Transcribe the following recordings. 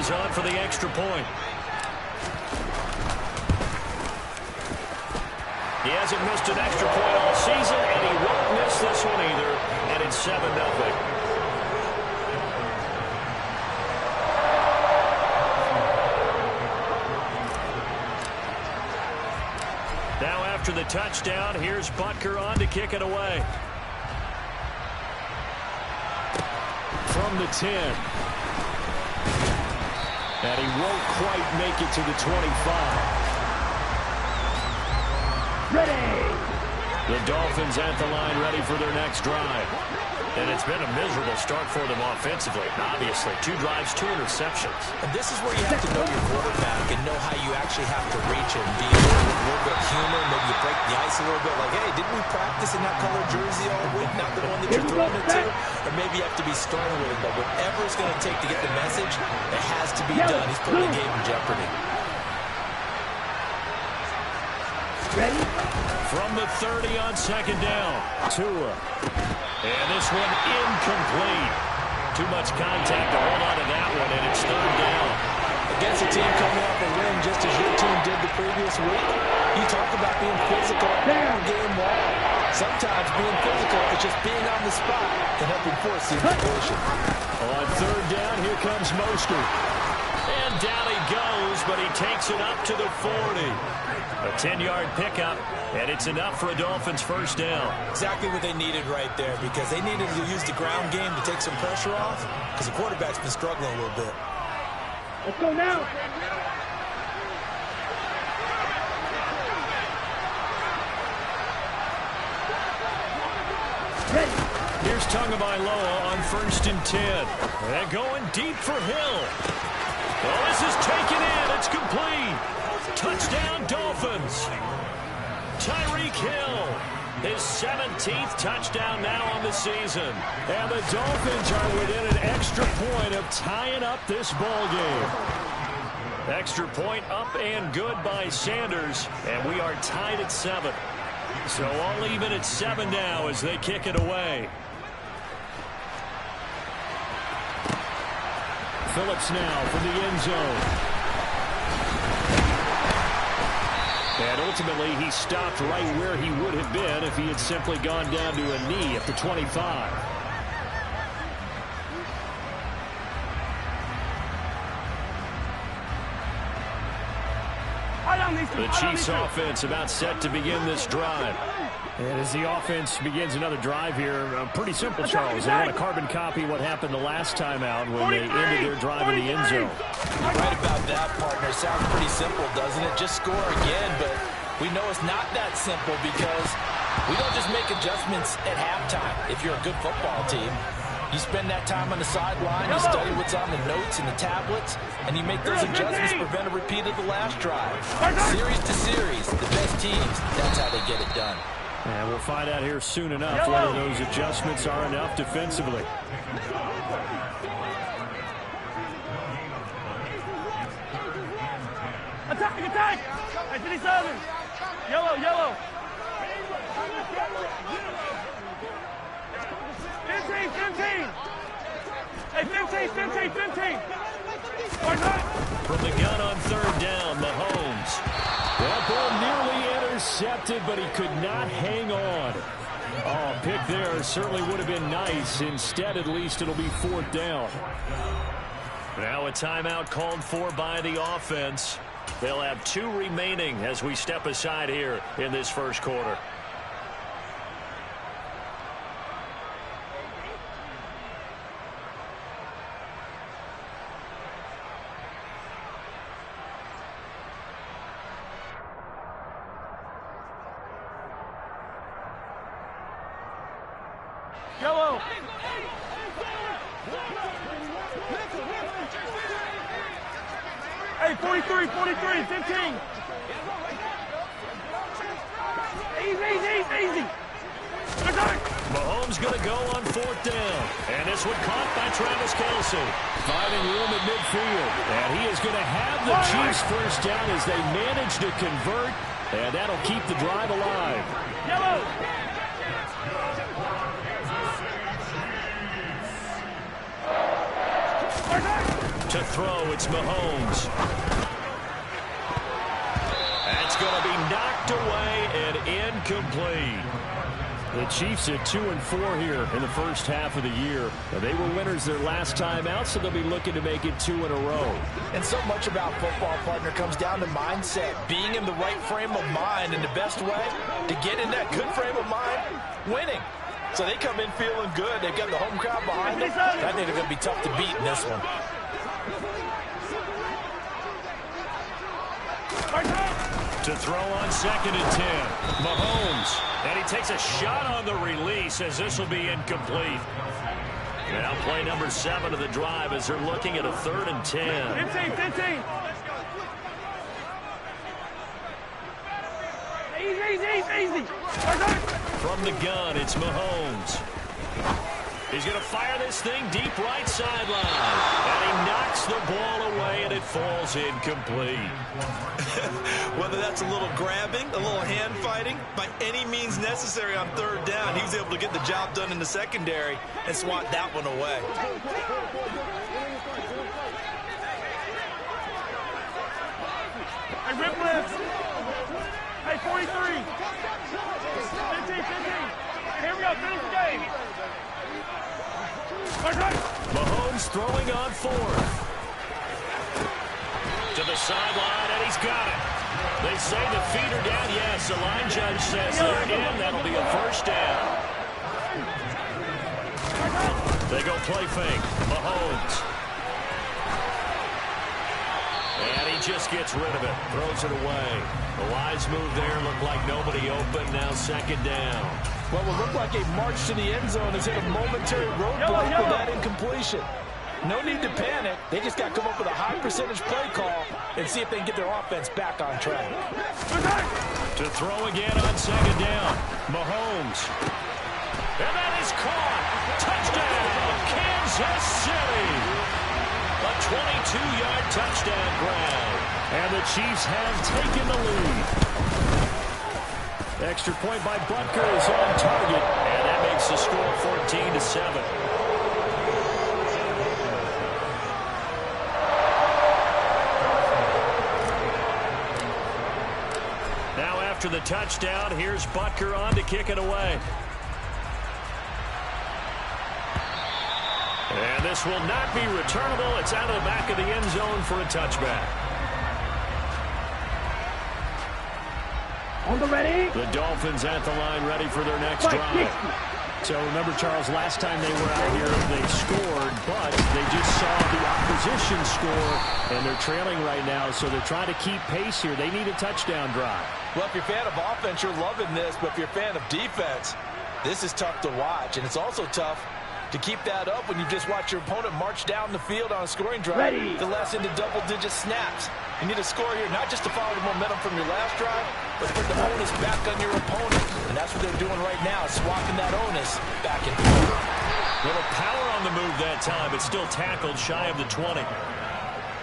He's on for the extra point. He hasn't missed an extra point all season, and he won't miss this one either, and it's 7-0. Now after the touchdown, here's Butker on to kick it away. From the 10. And he won't quite make it to the 25. Ready. The Dolphins at the line, ready for their next drive. And it's been a miserable start for them offensively. Obviously, 2 drives, 2 interceptions. And this is where you have to know your quarterback and know how you actually have to reach him. Be a little bit of humor, maybe you break the ice a little bit. Like, hey, didn't we practice in that color jersey all week? Not the one that you're throwing it to? Or maybe you have to be stern with him. But whatever it's going to take to get the message, it has to be done. He's putting the game in jeopardy. Ready? From the 30 on second down. Tua. And this one incomplete. Too much contact to hold on to that one, and it's third down. Against a team coming off a win just as your team did the previous week, you talk about being physical all game long. Sometimes being physical is just being on the spot and helping force the incompletion. On third down, here comes Mostert. And down he goes, but he takes it up to the 40. A 10-yard pickup, and it's enough for a Dolphins first down. Exactly what they needed right there, because they needed to use the ground game to take some pressure off, because the quarterback's been struggling a little bit. Let's go now. Here's Tagovailoa on 1st and 10. And going deep for Hill. Oh, this is taken in. It's complete. Touchdown, Dolphins. Tyreek Hill, his 17th touchdown now on the season. And the Dolphins are within an extra point of tying up this ball game. Extra point up and good by Sanders, and we are tied at 7. So all even at 7 now as they kick it away. Phillips now from the end zone. And ultimately, he stopped right where he would have been if he had simply gone down to a knee at the 25. The Chiefs offense about set to begin this drive. And as the offense begins another drive here, pretty simple, Charles. They want to carbon copy what happened the last time out when they ended their drive in the end zone. You're right about that, partner. Sounds pretty simple, doesn't it? Just score again, but we know it's not that simple because we don't just make adjustments at halftime. If you're a good football team, you spend that time on the sideline, you study what's on the notes and the tablets, and you make those adjustments to prevent a repeat of the last drive. Series to series, the best teams, that's how they get it done. And we'll find out here soon enough whether those adjustments are enough defensively. Attack, attack! I see southern. Yellow, yellow. 15, 15. Hey, 15, 15, 15. From the gun on third down, Mahomes. That ball nearly intercepted, but he could not hang on. Oh, pick there certainly would have been nice. Instead, at least, it'll be 4th down. Now a timeout called for by the offense. They'll have 2 remaining as we step aside here in this first quarter. Yellow. Hey, 43, 43, 15. Easy. Mahomes going to go on 4th down. And this one caught by Travis Kelce. Finding room at midfield. And he is going to have the Chiefs first down as they manage to convert. And that'll keep the drive alive. Yellow. To throw. It's Mahomes. That's going to be knocked away and incomplete. The Chiefs at 2-4 here in the first half of the year. They were winners their last time out, so they'll be looking to make it 2 in a row. And so much about football, partner, comes down to mindset. Being in the right frame of mind, and the best way to get in that good frame of mind, winning. So they come in feeling good. They've got the home crowd behind them. I think they're going to be tough to beat in this one. To throw on 2nd and 10. Mahomes. And he takes a shot on the release as this will be incomplete. Now play number 7 of the drive as they're looking at a 3rd and 10. 15. Easy. From the gun, it's Mahomes. He's going to fire this thing deep right sideline. And he knocks the ball away, and it falls incomplete. Whether that's a little grabbing, a little hand fighting, by any means necessary on 3rd down, he was able to get the job done in the secondary and swat that one away. Hey, rip lift. Hey, 43. 15. Here we go, finish the game. Mahomes throwing on 4th. To the sideline, and he's got it. They say the feet are down. Yes, the line judge says they're in. That'll be a 1st down. They go play fake. Mahomes. And he just gets rid of it. Throws it away. A wise move there. Looked like nobody open. Now 2nd down. Well, what looked like a march to the end zone has hit a momentary roadblock with that incompletion. No need to panic. They just got to come up with a high percentage play call and see if they can get their offense back on track. To throw again on 2nd down. Mahomes. And that is caught. Touchdown, Kansas City. A 22-yard touchdown grab. And the Chiefs have taken the lead. Extra point by Butker is on target. And that makes the score 14-7. After the touchdown, here's Butker on to kick it away. And this will not be returnable. It's out of the back of the end zone for a touchback. On the ready. The Dolphins at the line, ready for their next drive. So remember, Charles, last time they were out here, they scored, but they just saw the opposition score, and they're trailing right now, so they're trying to keep pace here. They need a touchdown drive. Well, if you're a fan of offense, you're loving this, but if you're a fan of defense, this is tough to watch, and it's also tough to keep that up when you just watch your opponent march down the field on a scoring drive. The last into double-digit snaps. You need a score here, not just to follow the momentum from your last drive, but put the onus back on your opponent. And that's what they're doing right now, swapping that onus back and forth. Little power on the move that time, but still tackled shy of the 20.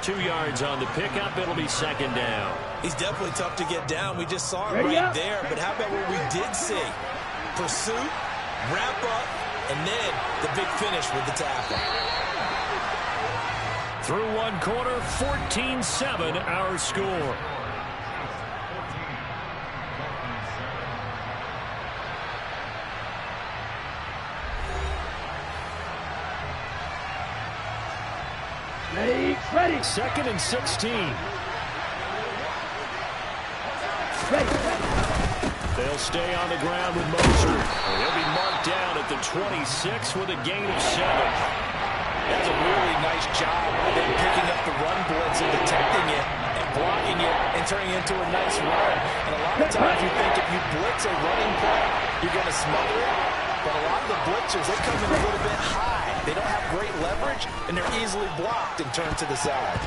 2 yards on the pickup. It'll be 2nd down. He's definitely tough to get down. We just saw it right there. But how about what we did see? Pursuit, wrap up, and then the big finish with the tackle. Through one quarter, 14-7 our score. Ready. 2nd and 16. They'll stay on the ground with Moser. He'll be marked down at the 26 with a gain of 7. That's a really nice job of them picking up the run blitz and detecting it and blocking it and turning it into a nice run. And a lot of times you think if you blitz a running play, you're going to smother it. But a lot of the blitzers, they come in a little bit high. They don't have great leverage, and they're easily blocked and turned to the side.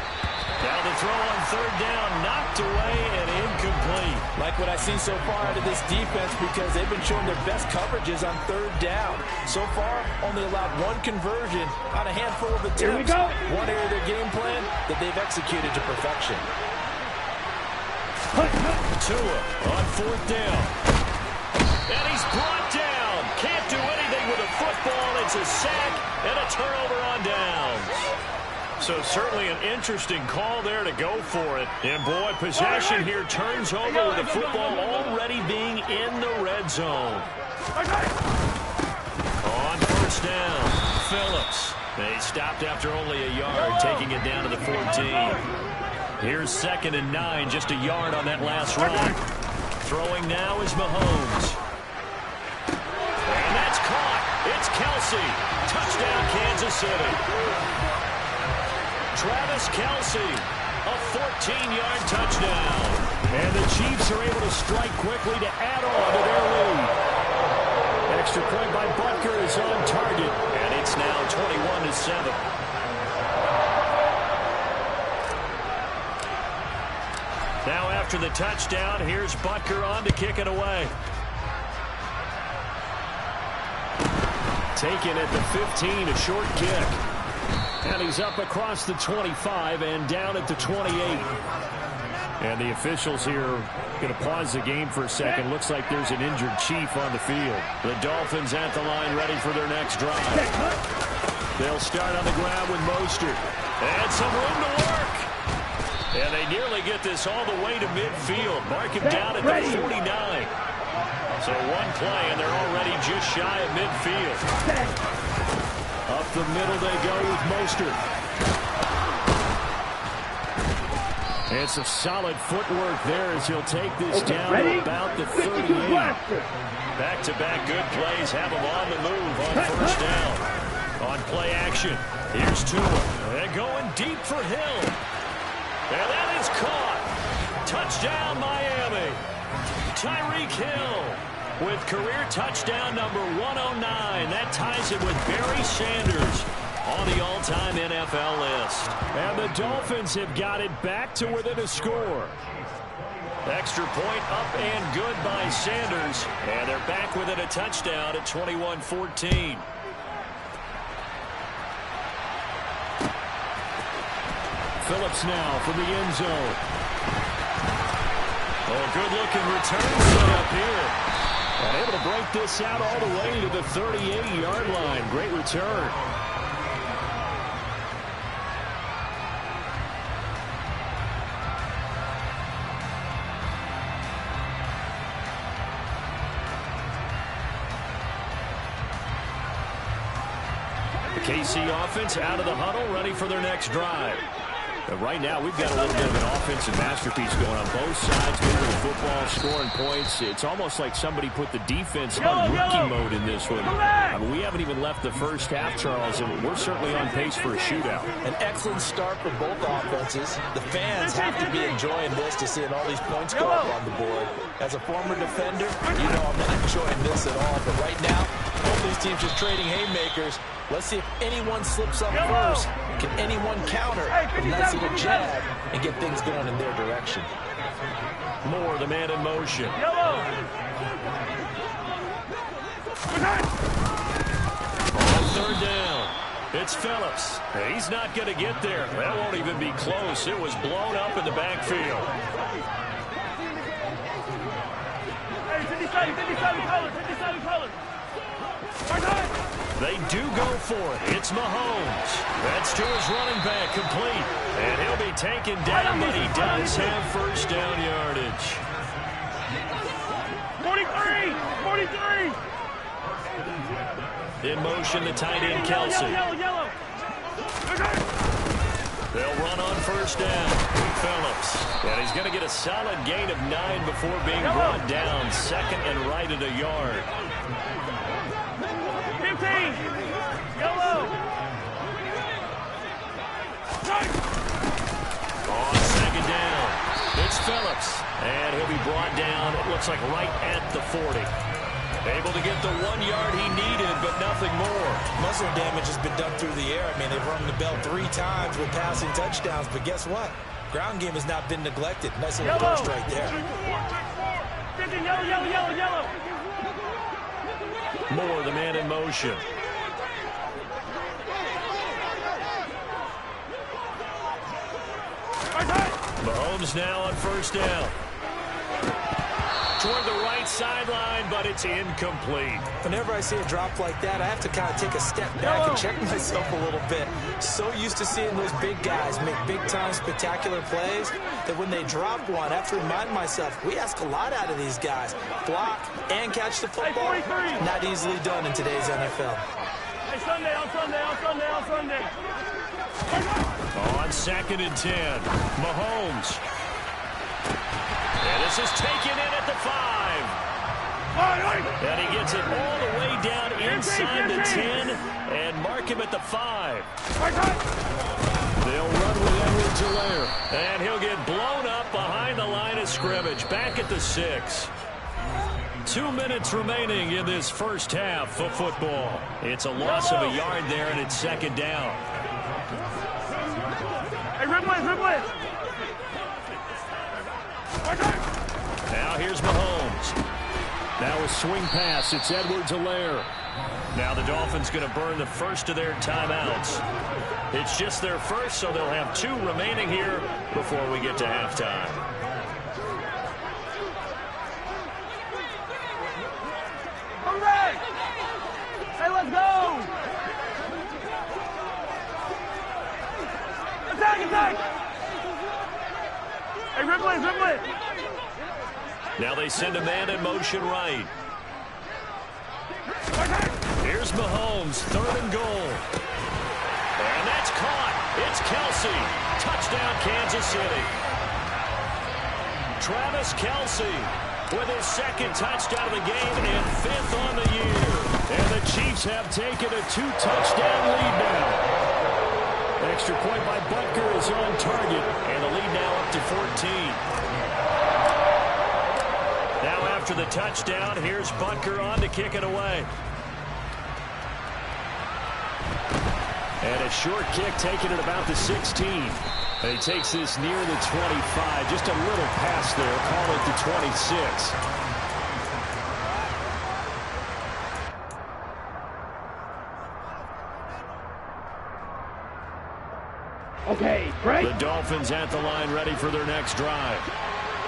Now the throw on 3rd down, knocked away and incomplete. Like what I've seen so far out of this defense, because they've been showing their best coverages on 3rd down. So far, only allowed one conversion on a handful of attempts. Here we go. One area of their game plan that they've executed to perfection. Tua on 4th down. And he's brought down. Can't do anything with a football. It's a sack and a turnover on downs. So certainly an interesting call there to go for it. And, boy, possession here turns over with the football already being in the red zone. On first down, Phillips. They stopped after only a yard, taking it down to the 14. Here's 2nd and 9, just a yard on that last run. Throwing now is Mahomes. And that's caught. It's Kelsey. Touchdown, Kansas City. Travis Kelsey, a 14-yard touchdown. And the Chiefs are able to strike quickly to add on to their lead. Extra point by Butker is on target, and it's now 21-7. Now after the touchdown, here's Butker on to kick it away. Taken at the 15, a short kick. And he's up across the 25 and down at the 28. And the officials here are going to pause the game for a second. Looks like there's an injured Chief on the field. The Dolphins at the line ready for their next drive. They'll start on the ground with Mostert. And some room to work. And they nearly get this all the way to midfield. Mark him down at the 49. So one play, and they're already just shy of midfield. Up the middle they go with Mostert. And some solid footwork there as he'll take this down to about the 38. Back-to-back good plays have him on the move on first down. On play action, here's Tua. They're going deep for Hill. And that is caught. Touchdown, Miami. Tyreek Hill with career touchdown number 109. That ties it with Barry Sanders on the all-time NFL list. And the Dolphins have got it back to within a score. Extra point up and good by Sanders. And they're back within a touchdown at 21-14. Phillips now from the end zone. Oh, good-looking return set up here. And able to break this out all the way to the 38-yard line. Great return. The KC offense out of the huddle, ready for their next drive. But right now, we've got a little bit of an offensive masterpiece going on both sides, moving the football, scoring points. It's almost like somebody put the defense on rookie mode in this one. I mean, we haven't even left the first half, Charles, and we're certainly on pace for a shootout. An excellent start for both offenses. The fans have to be enjoying this to seeing all these points go up on the board. As a former defender, you know I'm not enjoying this at all. But right now, both these teams just trading haymakers. Let's see if anyone slips up first. Can anyone counter a nice little jab and get things going in their direction? Moore, the man in motion. On third down, it's Phillips. He's not going to get there. That won't even be close. It was blown up in the backfield. Hey, 57 colors. They do go for it. It's Mahomes. That's to his running back, complete. And he'll be taken down, but he does have first down yardage. 43. In motion, the tight end, Kelsey. Yellow. They'll run on first down. Phillips. And he's going to get a solid gain of 9 before being brought down. Second and right at a yard. 15. Yellow. On second down, it's Phillips. And he'll be brought down, it looks like right at the 40. Able to get the 1 yard he needed, but nothing more. Muscle damage has been done through the air. I mean, they've rung the bell 3 times with passing touchdowns, but guess what? Ground game has not been neglected. Nice little burst right there. 15, yellow. Moore, the man in motion. Mahomes now on first down. toward the right sideline, but it's incomplete. Whenever I see a drop like that, I have to kind of take a step back and check myself a little bit. So used to seeing those big guys make big-time spectacular plays that when they drop one, I have to remind myself, we ask a lot out of these guys. Block and catch the football, not easily done in today's NFL. Hey, Sunday, on Sunday, on Sunday, on Sunday. On 2nd and 10, Mahomes. And this is taken in at the 5. And he gets it all the way down inside the 10 and mark him at the 5. They'll run with Edwards-Helaire. And he'll get blown up behind the line of scrimmage, back at the 6. 2 minutes remaining in this first half of football. It's a loss of a yard there, and it's 2nd down. Hey, Ripley. Now here's Mahomes. Now a swing pass. It's Edwards-Helaire. Now the Dolphins going to burn the first of their timeouts. It's just their first, so they'll have 2 remaining here before we get to halftime. Hey, let's go! Attack! Hey, Ripley! Now they send a man in motion right. Here's Mahomes, 3rd and goal. And that's caught. It's Kelce. Touchdown, Kansas City. Travis Kelce with his 2nd touchdown of the game and 5th on the year. And the Chiefs have taken a 2-touchdown lead now. Extra point by Butker is on target, and the lead now up to 14. Now after the touchdown, here's Butker on to kick it away. And a short kick taken at about the 16. And he takes this near the 25. Just a little pass there. Call it the 26. Okay, break. The Dolphins at the line ready for their next drive.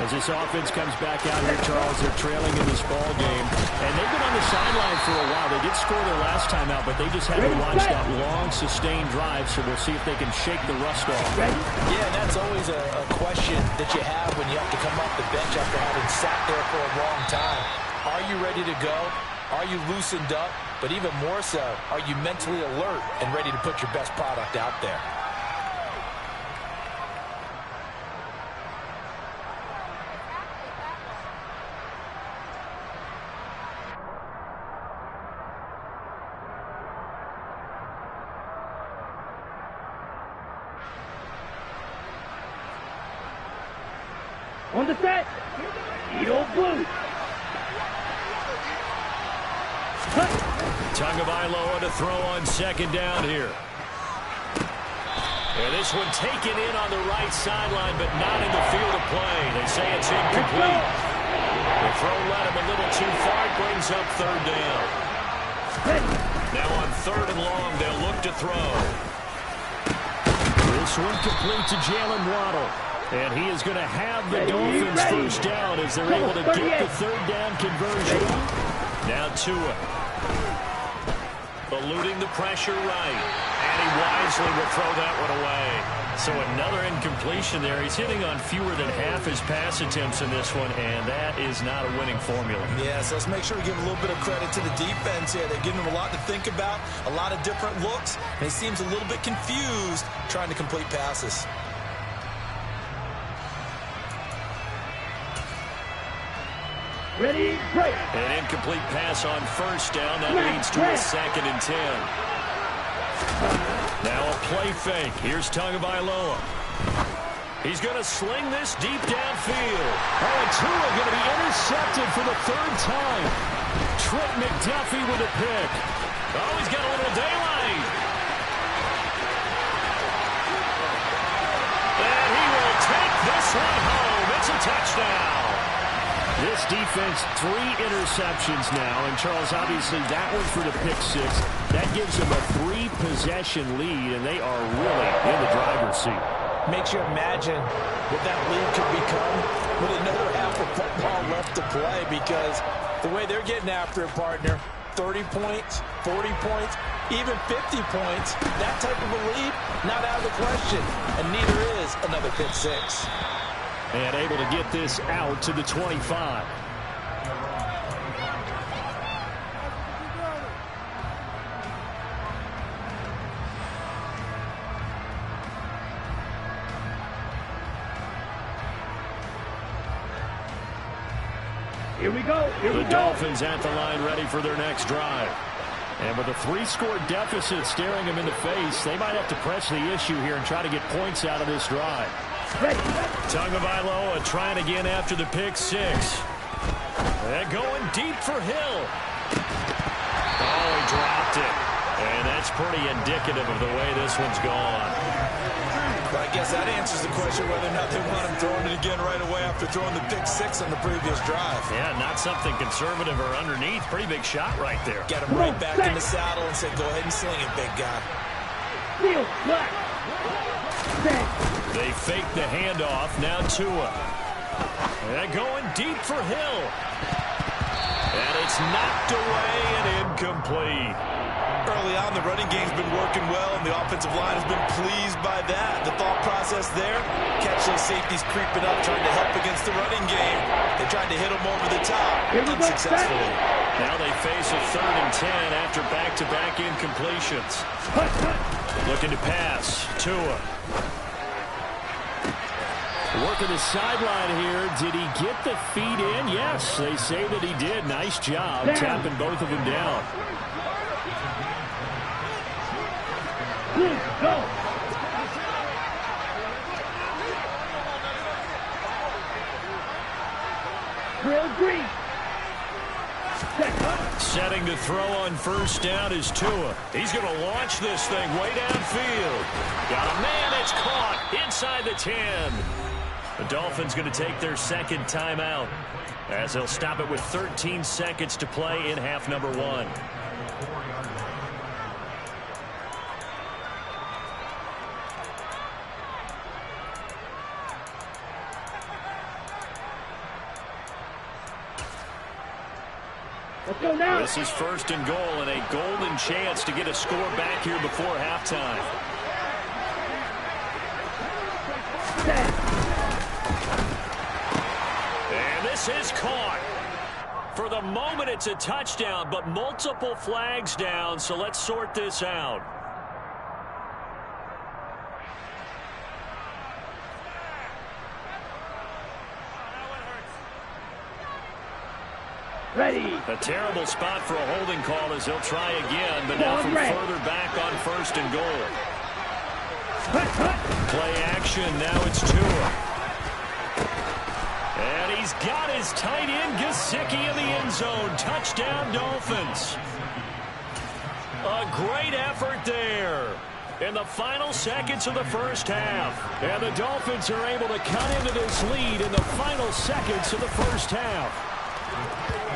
As this offense comes back out here, Charles, they're trailing in this ball game. And they've been on the sideline for a while. They did score their last time out, but they just had to watch that long, sustained drive. So we'll see if they can shake the rust off. Yeah, and that's always a question that you have when you have to come off the bench after having sat there for a long time. Are you ready to go? Are you loosened up? But even more so, are you mentally alert and ready to put your best product out there? On the set. Eagle blue. Tagovailoa to throw on 2nd down here. And this one taken in on the right sideline, but not in the field of play. They say it's incomplete. The throw led him a little too far. It brings up 3rd down. Now on 3rd and long, they'll look to throw. This one complete to Jalen Waddle. And he is going to have the Dolphins first down as they're able to get the 3rd down conversion. Now Tua. Eluding the pressure right. And he wisely will throw that one away. So another incompletion there. He's hitting on fewer than half his pass attempts in this one, and that is not a winning formula. Yes, let's make sure we give a little bit of credit to the defense here. They're giving him a lot to think about, a lot of different looks, and he seems a little bit confused trying to complete passes. Ready, break. An incomplete pass on 1st down. That leads to a 2nd and 10. Now a play fake. Here's Tagovailoa. He's going to sling this deep downfield. Oh, and Tua going to be intercepted for the 3rd time. Trent McDuffie with a pick. Oh, he's got a little daylight. And he will take this one home. It's a touchdown. This defense, 3 interceptions now. And, Charles, obviously that one for the pick 6. That gives them a 3-possession lead, and they are really in the driver's seat. Makes you imagine what that lead could become with another half of football left to play, because the way they're getting after it, partner, 30 points, 40 points, even 50 points, that type of a lead, not out of the question. And neither is another pick six. And able to get this out to the 25. Here we go. The Dolphins at the line ready for their next drive. And with a 3-score deficit staring them in the face, they might have to press the issue here and try to get points out of this drive. Tagovailoa trying again after the pick six. And going deep for Hill. Oh, he dropped it. And that's pretty indicative of the way this one's gone. But I guess that answers the question whether or not they want him throwing it again right away after throwing the pick six on the previous drive. Yeah, not something conservative or underneath. Pretty big shot right there. Get him right back in the saddle and say, go ahead and sling it, big guy. They fake the handoff. Now Tua. And going deep for Hill. And it's knocked away and incomplete. Early on, the running game's been working well, and the offensive line has been pleased by that. The thought process there, catch those safeties creeping up, trying to help against the running game. They tried to hit them over the top, unsuccessfully. Now they face a 3rd and 10 after back-to-back incompletions. Looking to pass. Tua. Working the sideline here. Did he get the feet in? Yes, they say that he did. Nice job tapping both of them down. Go. Real green. Setting to throw on first down is Tua. He's going to launch this thing way downfield. Got a man, it's caught inside the 10. The Dolphins going to take their second timeout as they'll stop it with 13 seconds to play in half number 1. Let's go now. This is 1st and goal and a golden chance to get a score back here before halftime. And this is caught. For the moment, it's a touchdown, but multiple flags down, so let's sort this out. Ready. A terrible spot for a holding call as he'll try again, but now from further back on 1st and goal. Play action, now it's Tua. And he's got his tight end, Gesicki, in the end zone. Touchdown, Dolphins. A great effort there in the final seconds of the first half. And the Dolphins are able to cut into this lead in the final seconds of the first half.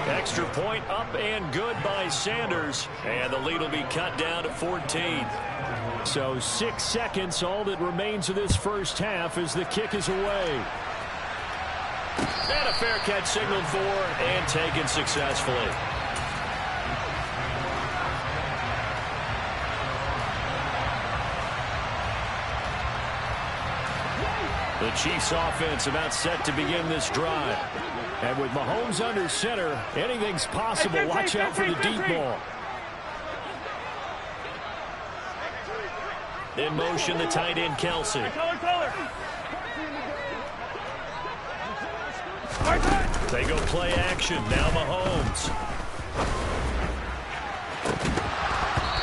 Extra point up and good by Sanders. And the lead will be cut down to 14. So 6 seconds, all that remains of this first half as the kick is away. And a fair catch signaled for and taken successfully. The Chiefs offense about set to begin this drive. And with Mahomes under center, anything's possible. Watch out for the deep ball. In motion, the tight end, Kelsey. They go play action. Now Mahomes.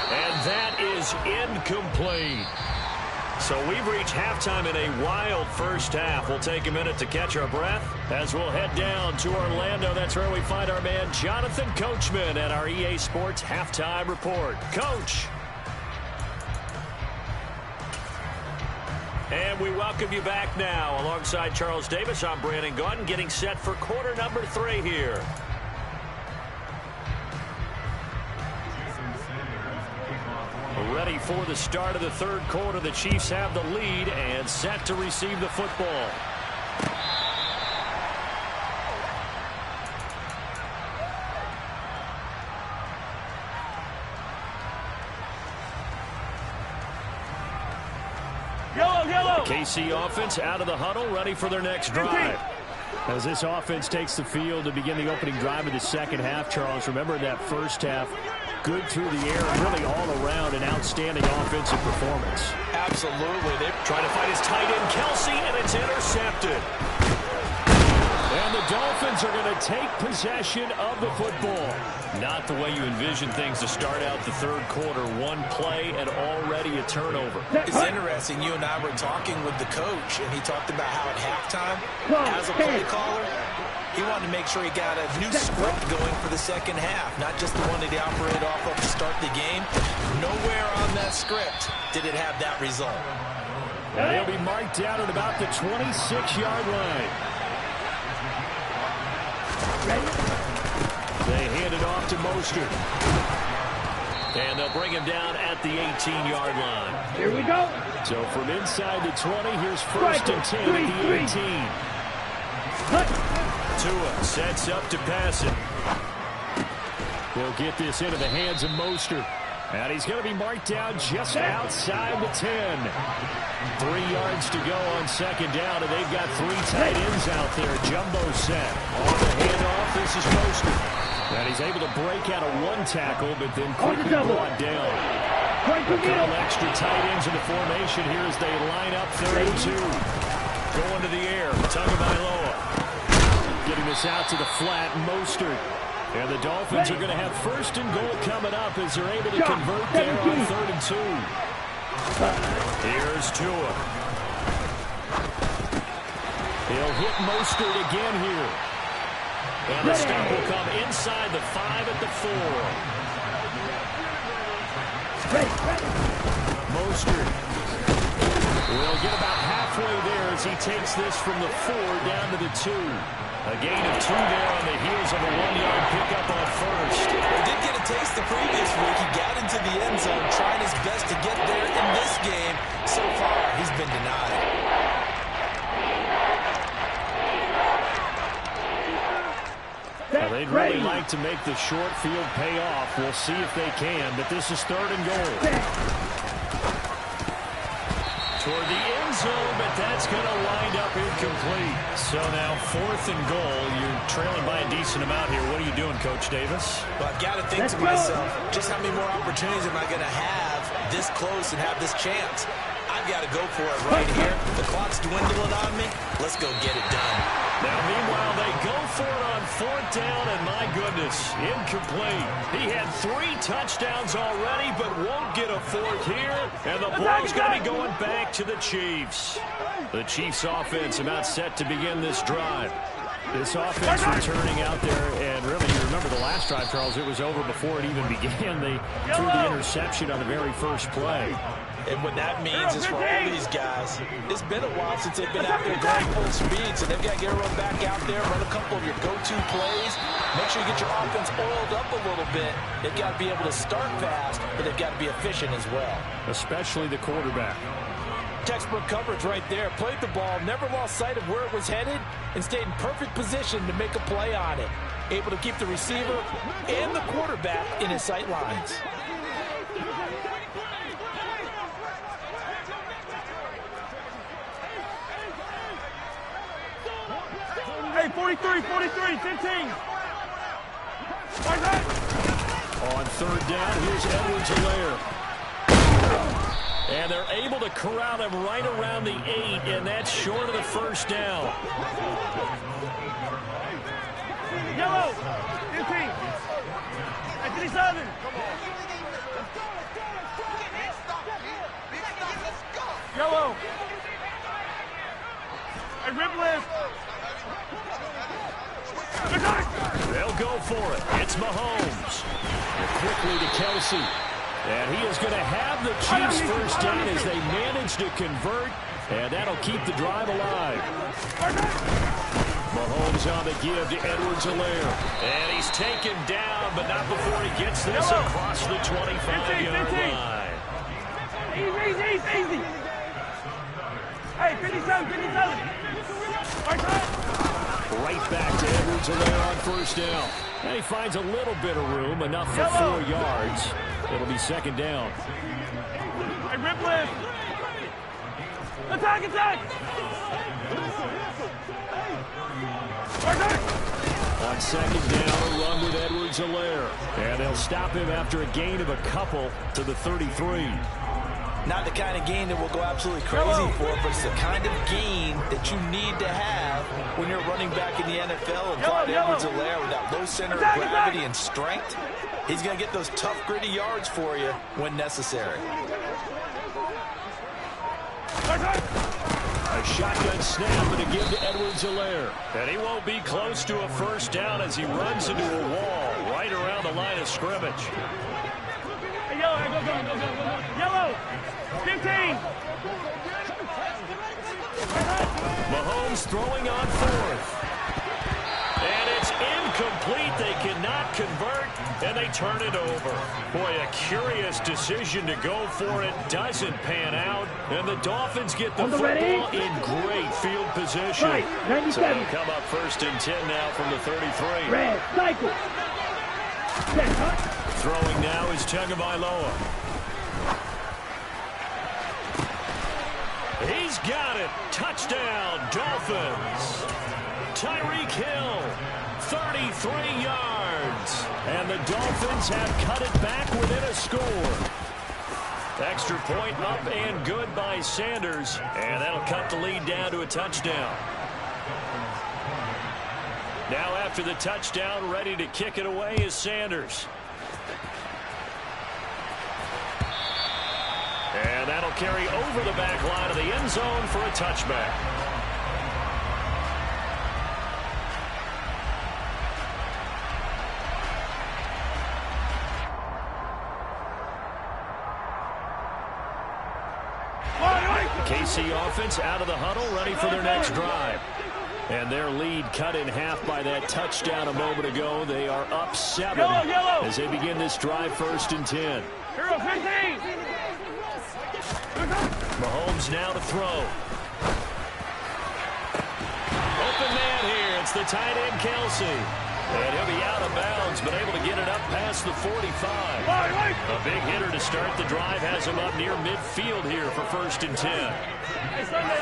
And that is incomplete. So we've reached halftime in a wild first half. We'll take a minute to catch our breath as we'll head down to Orlando. That's where we find our man Jonathan Coachman at our EA Sports Halftime Report. Coach. And we welcome you back now. Alongside Charles Davis, I'm Brandon Gaudin, getting set for quarter number 3 here. Ready for the start of the third quarter. The Chiefs have the lead and set to receive the football. Yellow. KC offense out of the huddle, ready for their next drive. As this offense takes the field to begin the opening drive of the second half, Charles, remember that first half, good through the air, really all around an outstanding offensive performance. Absolutely. They're trying to find his tight end, Kelsey, and it's intercepted. And the Dolphins are going to take possession of the football. Not the way you envision things to start out the third quarter. One play and already a turnover. It's interesting. You and I were talking with the coach, and he talked about how at halftime, as a play caller, he wanted to make sure he got a new script going for the second half, not just the one that he operated off of to start the game. Nowhere on that script did it have that result. And he'll be marked down at about the 26-yard line. They hand it off to Mostert. And they'll bring him down at the 18-yard line. Here we go. So from inside the 20, here's first and 10 at the 18. Tua sets up to pass it. They'll get this into the hands of Mostert. And he's going to be marked down just outside the 10. 3 yards to go on second down, and they've got 3 tight ends out there. Jumbo set. On the handoff, this is Mostert. And he's able to break out of one tackle, but then quickly brought down. A couple extra tight ends in the formation here as they line up 3rd and 2. Going to the air, Tagovailoa. Getting this out to the flat, Mostert. And the Dolphins are going to have first and goal coming up as they're able to convert there on 3rd and 2. Here's Tua. He'll hit Mostert again here. And the stop will come inside the 5 at the 4. Mostert will get about halfway there as he takes this from the 4 down to the 2. A gain of 2 there on the heels of a 1-yard pickup on first. He did get a taste the previous week. He got into the end zone, trying his best to get there in this game. So far, he's been denied. They'd really like to make the short field pay off. We'll see if they can, but this is 3rd and goal. Toward the end zone, but that's going to wind up incomplete. So now 4th and goal. You're trailing by a decent amount here. What are you doing, Coach Davis? Well, I've got to think to myself, just how many more opportunities am I going to have this close and have this chance? I've got to go for it right here. The clock's dwindling on me. Let's go get it done. Now, meanwhile, they go for it on 4th down, and my goodness, incomplete. He had 3 touchdowns already, but won't get a 4th here, and the ball's going to be going back to the Chiefs. The Chiefs offense about set to begin this drive. This offense returning out there, and really, you remember the last drive, Charles, it was over before it even began. They threw the interception on the very first play. And what that means is for all these guys, it's been a while since they've been out there going full speed, so they've got to get everyone back out there, run a couple of your go-to plays, make sure you get your offense oiled up a little bit. They've got to be able to start fast, but they've got to be efficient as well. Especially the quarterback. Textbook coverage right there. Played the ball, never lost sight of where it was headed, and stayed in perfect position to make a play on it. Able to keep the receiver and the quarterback in his sight lines. Hey, 43, 15. On 3rd down, here's Edwards-Helaire. And they're able to corral him right around the 8, and that's short of the 1st down. Yellow, 15. 57. Yellow. Hey, rip lift. They'll go for it. It's Mahomes. Quickly to Kelsey. And he is going to have the Chiefs first down as they manage to convert. And that'll keep the drive alive. Mahomes on the give to Edwards-Helaire. And he's taken down, but not before he gets this across the 25-yard line. Easy. Hey, 57. Right back to Edwards-Helaire on first down. And he finds a little bit of room, enough for 4 yards. It'll be second down. Hey, rip lift. Attack. On second down, a run with Edwards-Helaire. And they'll stop him after a gain of a couple to the 33. Not the kind of gain that will go absolutely crazy for, but it's the kind of gain that you need to have when you're running back in the NFL. And Clyde Edwards-Helaire, with that low center of gravity and strength, he's going to get those tough, gritty yards for you when necessary. A shotgun snap and a give to Edwards-Helaire. And he won't be close to a first down as he runs into a wall right around the line of scrimmage. Hey, yellow, go. Yellow, 15. Mahomes throwing on fourth. And it's incomplete. They cannot convert, and they turn it over. Boy, a curious decision to go for it. Doesn't pan out, and the Dolphins get the football in great field position. Right, 97. So they'll come up first and 10 now from the 33. Red, cycle. Throwing now is Tagovailoa. He's got it. Touchdown, Dolphins. Tyreek Hill, 33 yards. And the Dolphins have cut it back within a score. Extra point up and good by Sanders. And that'll cut the lead down to a touchdown. Now after the touchdown, ready to kick it away is Sanders. And that'll carry over the back line of the end zone for a touchback. KC offense out of the huddle, ready for their next drive. And their lead cut in half by that touchdown a moment ago. They are up 7 as they begin this drive first and 10. Hero, 15. Mahomes now to throw. Open man here. It's the tight end, Kelsey. And he'll be out of bounds, but able to get it up past the 45. A big hitter to start the drive has him up near midfield here for first and 10. Hey, Sunday.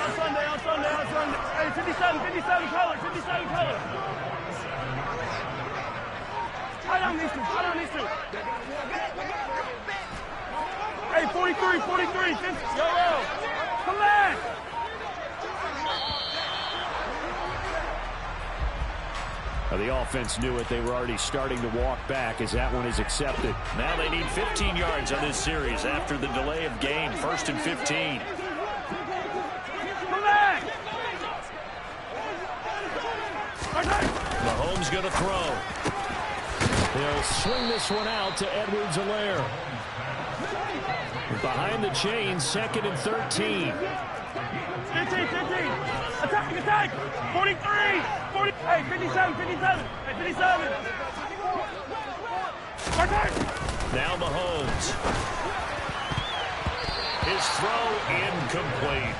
Hey, 57 color. I don't need to. Hey, 43. Yo, come back. The offense knew it. They were already starting to walk back as that one is accepted. Now they need 15 yards on this series after the delay of game. First and 15. Come back. Mahomes going to throw. He'll swing this one out to Edwards-Helaire. Behind the chains, second and 13. 15. Attack. 43. 40. Hey, 57. Hey, 57. Now Mahomes. His throw incomplete.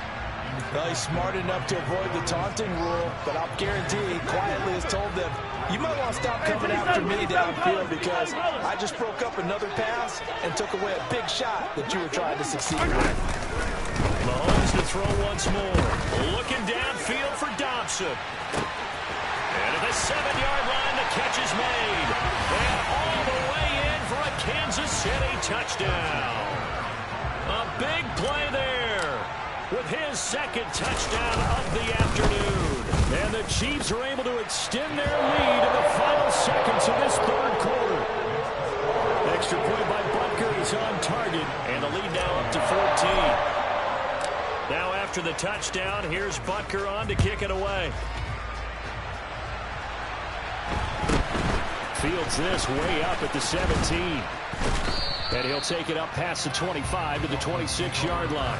Well, he's smart enough to avoid the taunting rule, but I'll guarantee he quietly has told them, you might want to stop coming after me downfield because I just broke up another pass and took away a big shot that you were trying to succeed with. Mahomes to throw once more. Looking downfield for Dobson. And at the 7-yard line, the catch is made. And all the way in for a Kansas City touchdown. A big play there with his second touchdown of the afternoon. And the Chiefs are able to extend their lead in the final seconds of this third quarter. Extra point by Butker is on target, and the lead now up to 14. Now after the touchdown, here's Butker on to kick it away. Fields this way up at the 17. And he'll take it up past the 25 to the 26-yard line.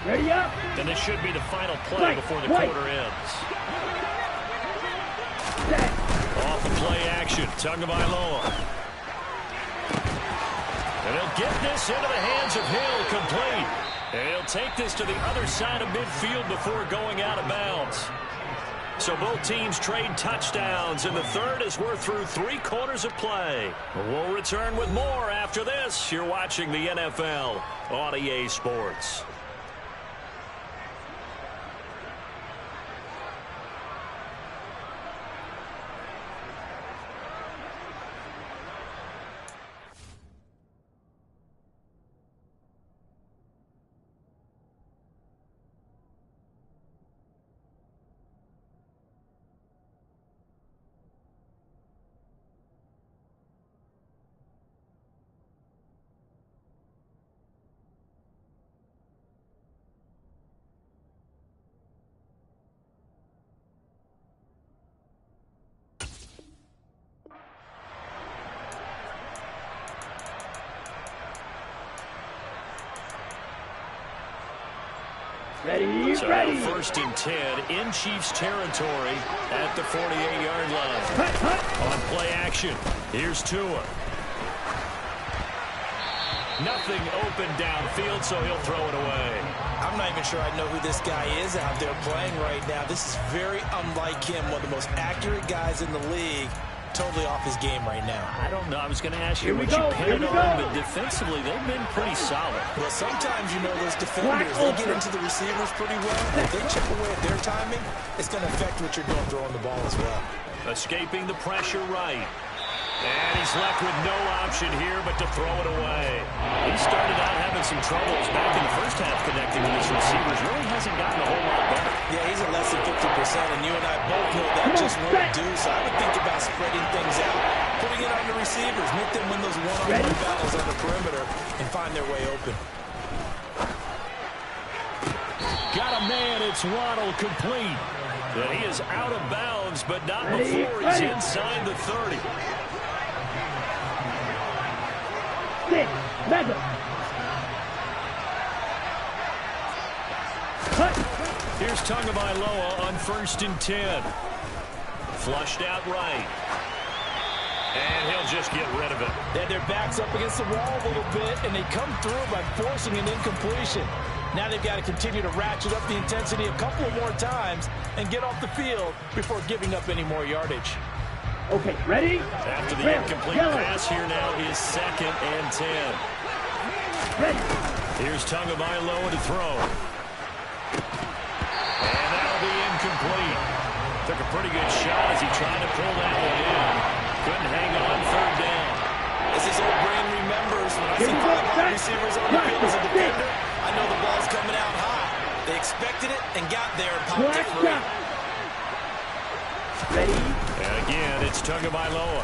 Ready up. And this should be the final play before the quarter ends. Set. play action. Tagovailoa. And he'll get this into the hands of Hill, complete. And he'll take this to the other side of midfield before going out of bounds. So both teams trade touchdowns, and the third as we're through 3 quarters of play. We'll return with more after this. You're watching the NFL on EA Sports. Ready, so ready. Now 1st and 10 in Chiefs territory at the 48-yard line. On play action, here's Tua. Nothing open downfield, so he'll throw it away. I'm not even sure I know who this guy is out there playing right now. This is very unlike him, one of the most accurate guys in the league. Totally off his game right now. I don't know. I was going to ask you what you pin it on, but defensively, they've been pretty solid. Well, sometimes, you know, those defenders, they get into the receivers pretty well. If they chip away at their timing, it's going to affect what you're doing throwing the ball as well. Escaping the pressure right. And he's left with no option here but to throw it away. He started out having some troubles back in the first half connecting with his receivers. Really hasn't gotten a whole lot better. Yeah, he's at less than 50%, and you and I both know that just won't do. So I would think about spreading things out, putting it on the receivers, make them win those one-on-one battles on the perimeter, and find their way open. Got a man, it's Waddle, complete. And he is out of bounds, but not before he's inside the 30. Here's Tagovailoa on 1st and 10. Flushed out right. And he'll just get rid of it. They had their backs up against the wall a little bit, and they come through by forcing an incompletion. Now they've got to continue to ratchet up the intensity a couple of more times and get off the field before giving up any more yardage. Okay, ready? After the incomplete pass, here now is 2nd and 10. Ready. Here's Tagovailoa to throw. And that'll be incomplete. Took a pretty good shot as he tried to pull that one in. Couldn't hang on 3rd down. As his old brain remembers, when I see 5 wide receivers on the field as a defender, I know the ball's coming out high. They expected it and got there and popped it free. Ready? And again, it's Tagovailoa.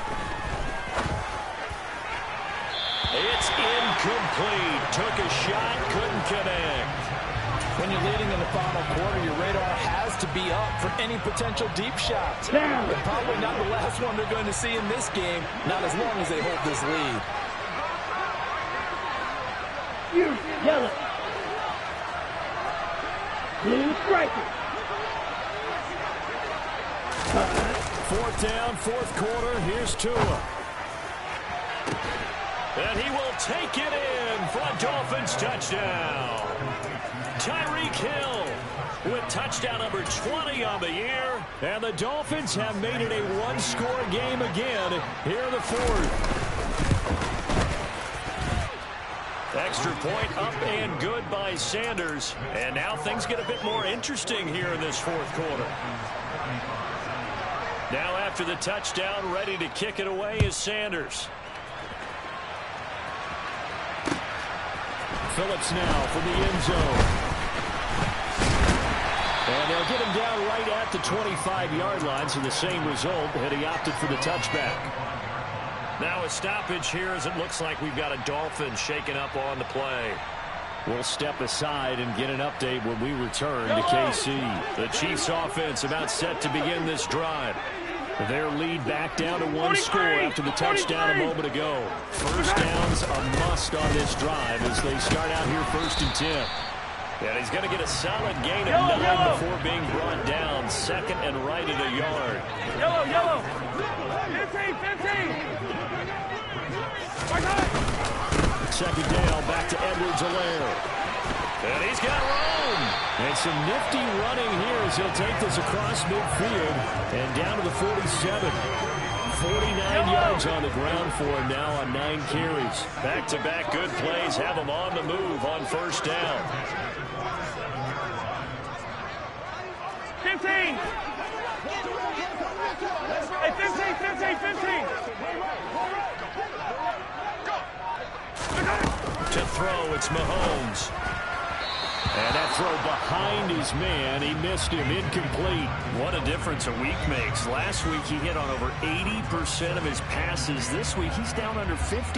It's incomplete. Took a shot, couldn't connect. When you're leading in the final quarter, your radar has to be up for any potential deep shots. Down. But probably not the last one they're going to see in this game, not as long as they hold this lead. Yellow. Blue striker. 4th down, 4th quarter. Here's Tua. And he will take it in for a Dolphins touchdown. Tyreek Hill with touchdown number 20 on the year. And the Dolphins have made it a one-score game again here in the 4th. Extra point up and good by Sanders. And now things get a bit more interesting here in this 4th quarter. Now after the touchdown, ready to kick it away is Sanders. Phillips now from the end zone. And they'll get him down right at the 25-yard line, so the same result, and he opted for the touchback. Now a stoppage here as it looks like we've got a Dolphin shaking up on the play. We'll step aside and get an update when we return to KC. The Chiefs offense about set to begin this drive. Their lead back down to one score after the touchdown a moment ago. First down's a must on this drive as they start out here 1st and 10. And he's going to get a solid gain of 9 before being brought down. Second and right at a yard. Yellow. 15. Second down, back to Edwards-Helaire. And he's got room. And some nifty running here as he'll take this across midfield and down to the 47. 49 yards on the ground for him now on 9 carries. Back-to-back good plays have him on the move on first down. 15. Hey, 15. To throw, it's Mahomes. And that throw behind his man, he missed him, incomplete. What a difference a week makes. Last week he hit on over 80% of his passes. This week he's down under 50%.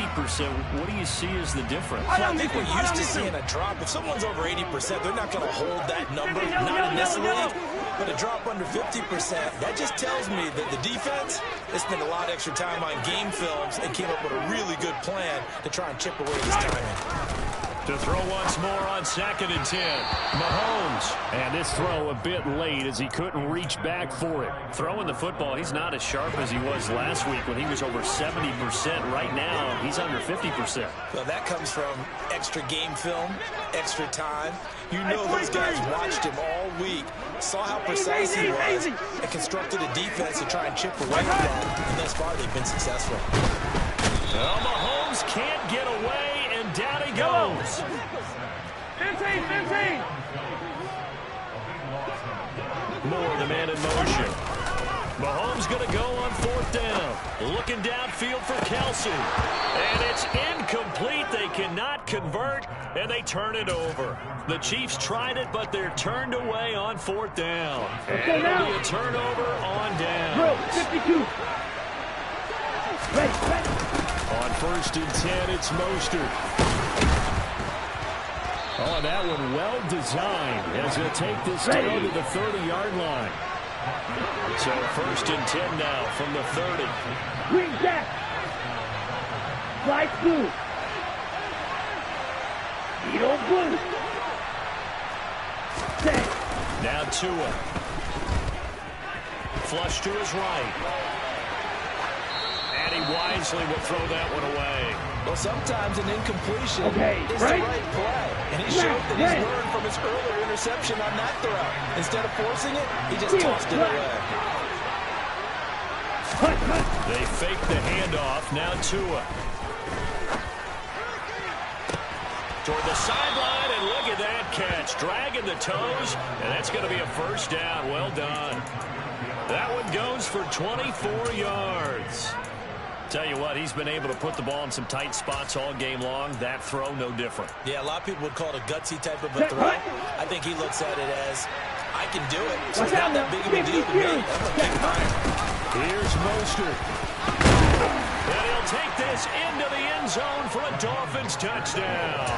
What do you see as the difference? Well, I think we're used to seeing a drop. If someone's over 80%, they're not going to hold that number, not in this league. But a drop under 50%, that just tells me that the defense has spent a lot of extra time on game films and came up with a really good plan to try and chip away his timing. To throw once more on 2nd and 10. Mahomes. And this throw a bit late as he couldn't reach back for it. Throwing the football, he's not as sharp as he was last week when he was over 70%. Right now, he's under 50%. Well, that comes from extra game film, extra time. You know those guys watched him all week, saw how precise he was, and constructed a defense to try and chip away at that. And thus far, they've been successful. Well, Mahomes can't get away. Down he goes. 15. Moore, the man in motion. Mahomes going to go on 4th down. Looking downfield for Kelsey. And it's incomplete. They cannot convert, and they turn it over. The Chiefs tried it, but they're turned away on 4th down. And it'll be a turnover on down. 52. Ready. On 1st and 10, it's Mostert. Oh, that one well designed as he'll take this down to the 30-yard line. So 1st and 10 now from the 30. Green back. Light blue. Yellow blue. Set. Now Tua. Flush to his right. And he wisely will throw that one away. Well, sometimes an incompletion is the right play. And he showed that he's learned from his earlier interception on that throw. Instead of forcing it, he just tossed it away. They fake the handoff. Now Tua. Toward the sideline, and look at that catch. Dragging the toes, and that's going to be a first down. Well done. That one goes for 24 yards. Tell you what, he's been able to put the ball in some tight spots all game long. That throw, no different. Yeah, a lot of people would call it a gutsy type of a throw. I think he looks at it as, I can do it, so it's not that big of a deal to me. I'm going to keep mine. Here's Mostert. And he'll take this into the end zone for a Dolphins touchdown.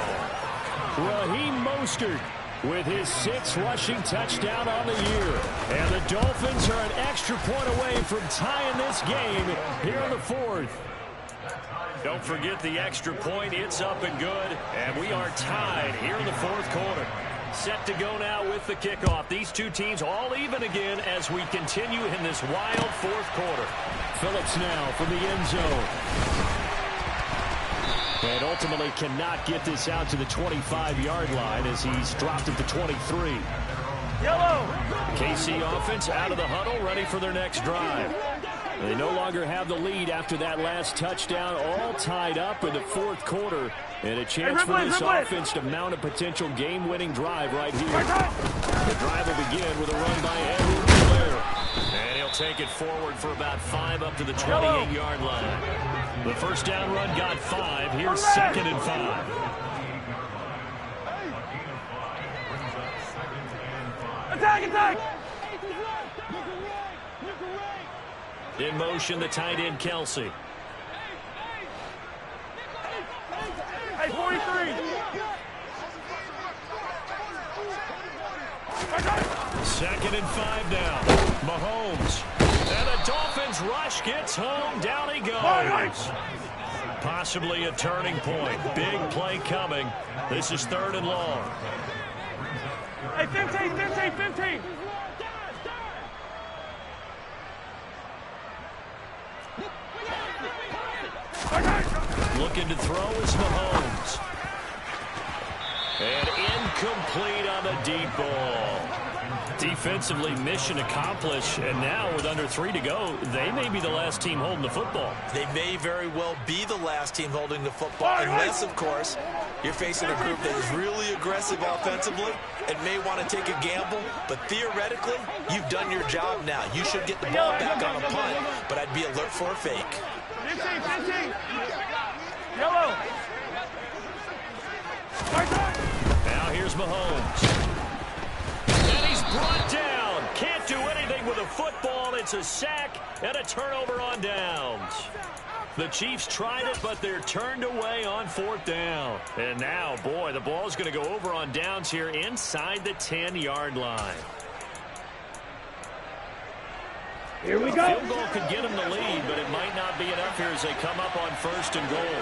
Raheem Mostert with his 6th rushing touchdown on the year. And the Dolphins are an extra point away from tying this game here in the 4th. Don't forget the extra point. It's up and good. And we are tied here in the 4th quarter. Set to go now with the kickoff. These two teams all even again as we continue in this wild 4th quarter. Phillips now from the end zone. And ultimately cannot get this out to the 25-yard line as he's dropped at the 23. Yellow. KC offense out of the huddle, ready for their next drive. They no longer have the lead after that last touchdown, all tied up in the 4th quarter. And a chance for this offense to mount a potential game-winning drive right here. The drive will begin with a run by Edwards-Helaire. And he'll take it forward for about 5 up to the 28-yard line. The first down run got 5. Here's 2nd and 5. Attack! In motion, the tight end, Kelsey. Hey, 43. 2nd and 5 now. Mahomes. And the Dolphins rush gets home. Down he goes. Possibly a turning point. Big play coming. This is 3rd and long. Hey, 15, 15, 15. Looking to throw is Mahomes. And incomplete on the deep ball. Defensively, mission accomplished. And now with under 3 to go, they may be the last team holding the football. They may very well be the last team holding the football, unless, of course, you're facing a group that is really aggressive offensively and may want to take a gamble. But theoretically, you've done your job now. You should get the ball back on a punt, but I'd be alert for a fake. 15, 15. Yellow. Now here's Mahomes. And he's brought down. Can't do anything with a football. It's a sack and a turnover on downs. The Chiefs tried it, but they're turned away on 4th down. And now, boy, the ball's going to go over on downs here inside the 10-yard line. Here we go. Field goal could get them the lead, but it might not be enough here as they come up on 1st and goal.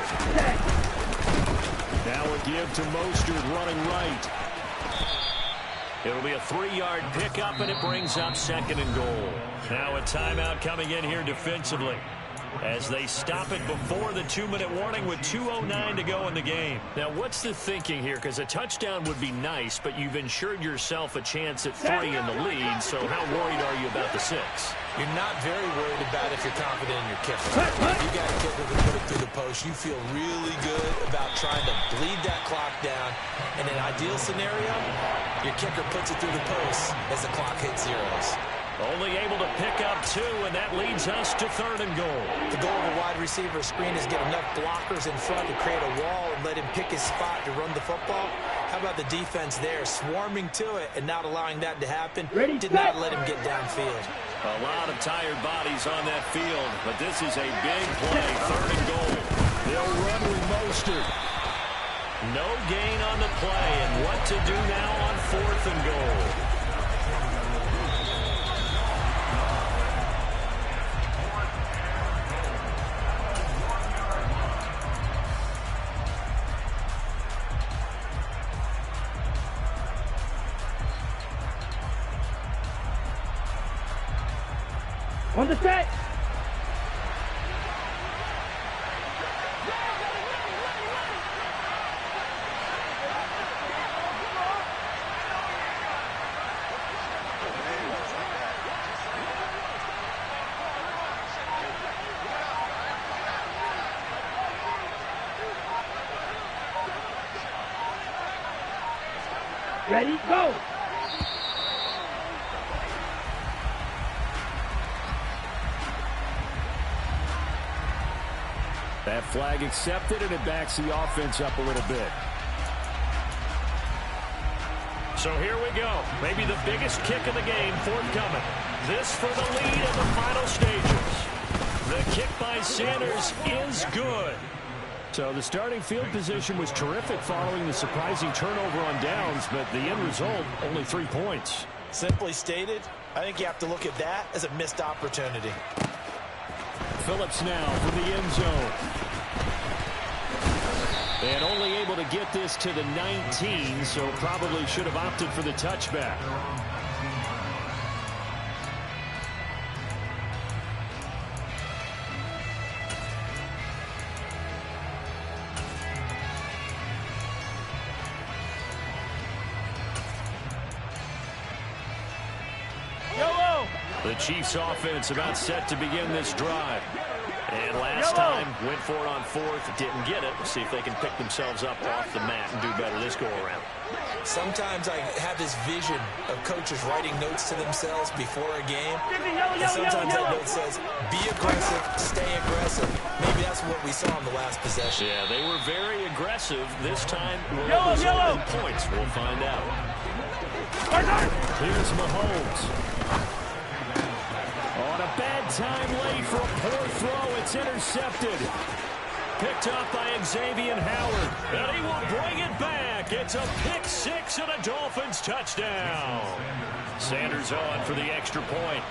Now a give to Mostert running right. It'll be a 3-yard pickup, and it brings up 2nd and goal. Now a timeout coming in here defensively as they stop it before the 2-minute warning with 2:09 to go in the game. Now, what's the thinking here? Because a touchdown would be nice, but you've ensured yourself a chance at 3 in the lead, so how worried are you about the 6? You're not very worried about if you're confident in your kicker. If you got a kicker who put it through the post, you feel really good about trying to bleed that clock down. In an ideal scenario, your kicker puts it through the post as the clock hits zeros. Only able to pick up 2, and that leads us to 3rd and goal. The goal of a wide receiver screen is get enough blockers in front to create a wall and let him pick his spot to run the football. How about the defense there, swarming to it and not allowing that to happen? Did not let him get downfield. A lot of tired bodies on that field, but this is a big play, 3rd and goal. They'll run with Mostert. No gain on the play, and what to do now on 4th and goal. On the set. Ready, go. That flag accepted, and it backs the offense up a little bit. So here we go. Maybe the biggest kick of the game forthcoming. This for the lead in the final stages. The kick by Sanders is good. So the starting field position was terrific following the surprising turnover on downs, but the end result, only 3 points. Simply stated, I think you have to look at that as a missed opportunity. Phillips now for the end zone. And only able to get this to the 19, so probably should have opted for the touchback. The Chiefs offense about set to begin this drive. And last time went for it on 4th, didn't get it. See if they can pick themselves up off the mat and do better this go around. Sometimes I have this vision of coaches writing notes to themselves before a game. And sometimes that note says, be aggressive, stay aggressive. Maybe that's what we saw in the last possession. Yeah, they were very aggressive. This time, will it result in points? We'll find out. Here's Mahomes. On a bad time late for a poor throw. It's intercepted. Picked up by Xavier Howard. And he will bring it back. It's a pick 6 and a Dolphins touchdown. Sanders on for the extra point.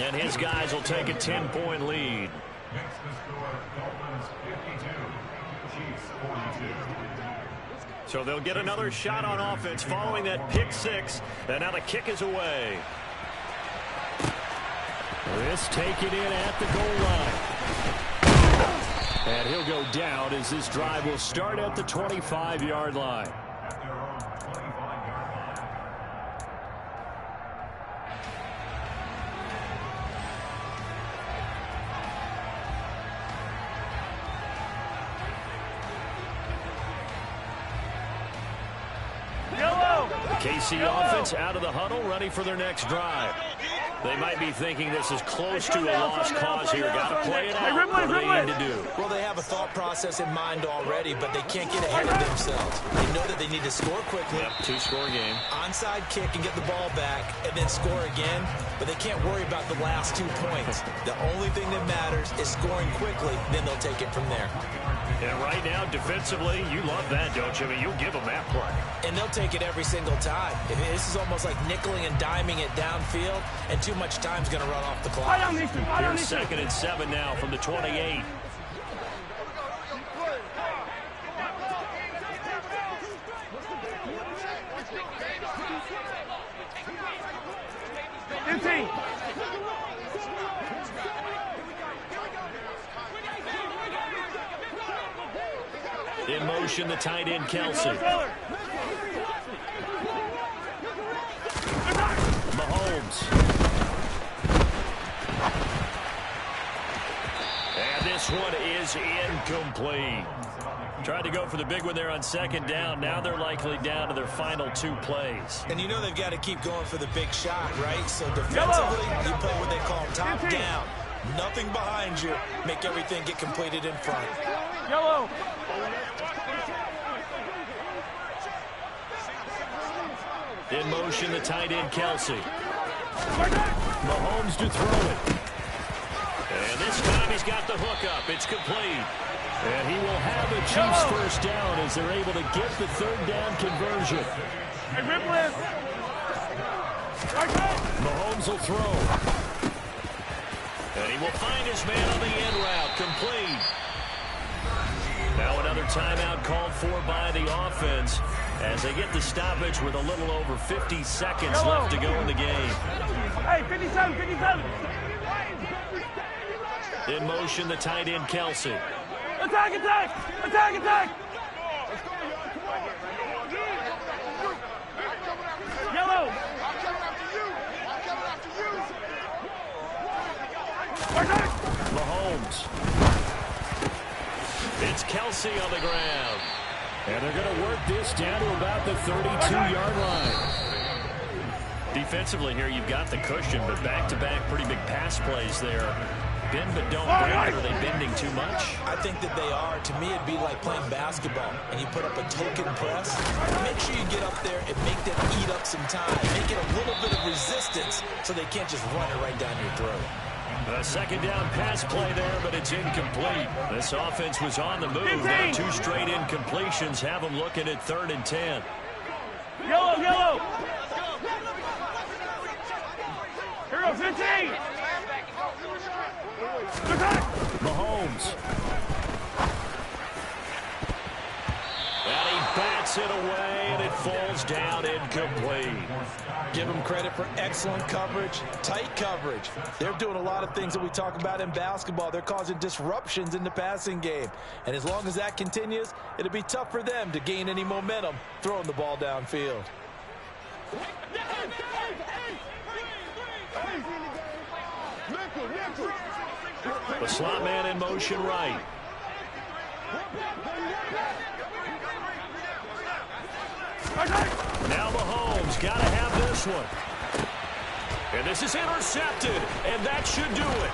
And his guys will take a 10-point lead. Next to score, Dolphins 52, Chiefs 42. So they'll get another shot on offense following that pick six. And now the kick is away. This taken in at the goal line. And he'll go down as this drive will start at the 25-yard line. KC offense out of the huddle, ready for their next drive. They might be thinking this is close to a lost cause here. Got to play it out. What do they need to do? Well, they have a thought process in mind already, but they can't get ahead of themselves. They know that they need to score quickly. Yep, two-score game. Onside kick and get the ball back, and then score again. But they can't worry about the last 2 points. The only thing that matters is scoring quickly, then they'll take it from there. And right now, defensively, you love that, don't you? I mean, you'll give them that play. And they'll take it every single time. This is almost like nickeling and diming it downfield, and too much time's going to run off the clock. Here's 2nd and 7 now from the 28. In motion, the tight end, Kelsey. Mahomes. And this one is incomplete. Tried to go for the big one there on 2nd down. Now they're likely down to their final 2 plays. And you know they've got to keep going for the big shot, right? So defensively, you play what they call top down. Nothing behind you. Make everything get completed in front. Yellow. In motion, the tight end, Kelsey. Mahomes to throw it. And this time he's got the hook up. It's complete. And he will have a Chiefs first down as they're able to get the 3rd down conversion. Mahomes will throw. And he will find his man on the end route. Complete. Now another timeout called for by the offense as they get the stoppage with a little over 50 seconds left to go in the game. Hey, 57, 57. In motion, the tight end, Kelsey. Attack, attack, attack, attack. Yellow. Mahomes. It's Kelsey on the ground. And they're going to work this down to about the 32-yard line. Defensively here, you've got the cushion, but back-to-back pretty big pass plays there. Bend but don't break. Are they bending too much? I think that they are. To me, it'd be like playing basketball, and you put up a token press. Make sure you get up there and make them eat up some time. Make it a little bit of resistance so they can't just run it right down your throat. A 2nd down pass play there, but it's incomplete. This offense was on the move. Now 2 straight incompletions have them looking at 3rd and 10. Yellow, yellow. Here goes 15. Mahomes. And he bats it away, and it falls down incomplete. Give them credit for excellent coverage, tight coverage. They're doing a lot of things that we talk about in basketball. They're causing disruptions in the passing game. And as long as that continues, it'll be tough for them to gain any momentum throwing the ball downfield. The slot man in motion right. Now Mahomes got to have this one. And this is intercepted, and that should do it.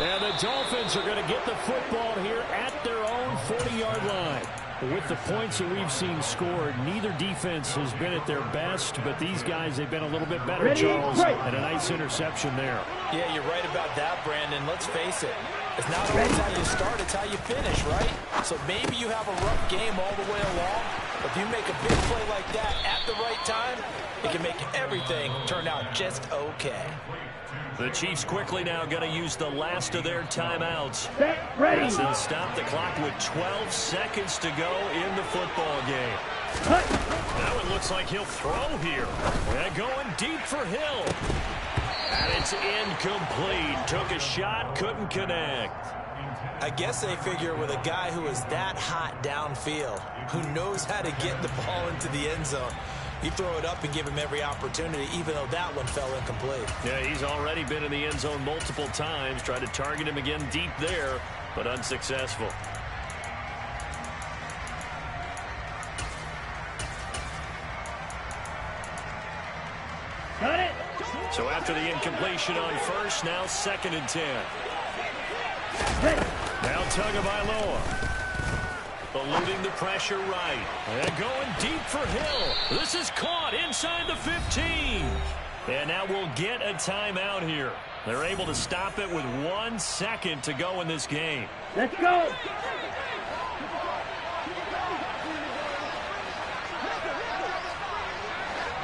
And the Dolphins are going to get the football here at their own 40-yard line. With the points that we've seen scored, neither defense has been at their best, but these guys, they've been a little bit better, Charles, and a nice interception there. Yeah, you're right about that, Brandon. Let's face it. It's not always how you start, it's how you finish, right? So maybe you have a rough game all the way along, but if you make a big play like that at the right time, it can make everything turn out just okay. The Chiefs quickly now going to use the last of their timeouts. Set, ready. And stop the clock with 12 seconds to go in the football game. Cut. Now it looks like he'll throw here. And going deep for Hill. And it's incomplete. Took a shot, couldn't connect. I guess they figure with a guy who is that hot downfield, who knows how to get the ball into the end zone, you throw it up and give him every opportunity, even though that one fell incomplete. Yeah, he's already been in the end zone multiple times. Tried to target him again deep there, but unsuccessful. Got it. So after the incompletion on first, now 2nd and 10. Ready. Now Tagovailoa. Eluding the pressure right. And going deep for Hill. This is caught inside the 15. And now we'll get a timeout here. They're able to stop it with 1 second to go in this game. Let's go.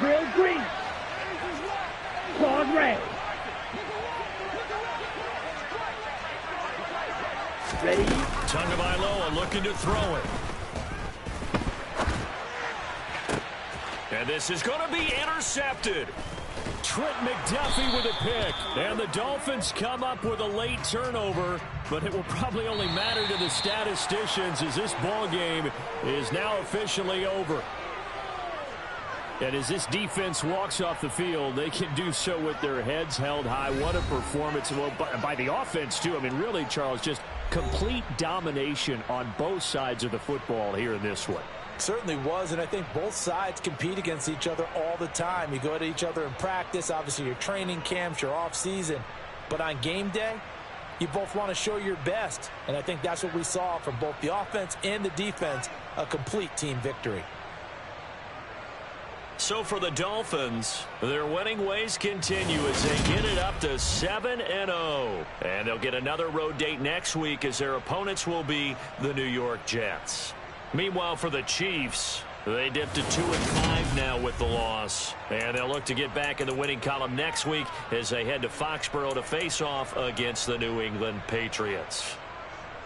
Grill green. Claws red. Ready. Tagovailoa looking to throw it. And this is going to be intercepted. Trent McDuffie with a pick. And the Dolphins come up with a late turnover, but it will probably only matter to the statisticians as this ball game is now officially over. And as this defense walks off the field, they can do so with their heads held high. What a performance by the offense, too. I mean, really, Charles, just complete domination on both sides of the football here in this one. Certainly was, and I think both sides compete against each other all the time. You go at each other in practice, obviously your training camps, your off-season. But on game day, you both want to show your best. And I think that's what we saw from both the offense and the defense, a complete team victory. So for the Dolphins, their winning ways continue as they get it up to 7-0. And they'll get another road date next week as their opponents will be the New York Jets. Meanwhile, for the Chiefs, they dipped to 2-5 now with the loss. And they'll look to get back in the winning column next week as they head to Foxborough to face off against the New England Patriots.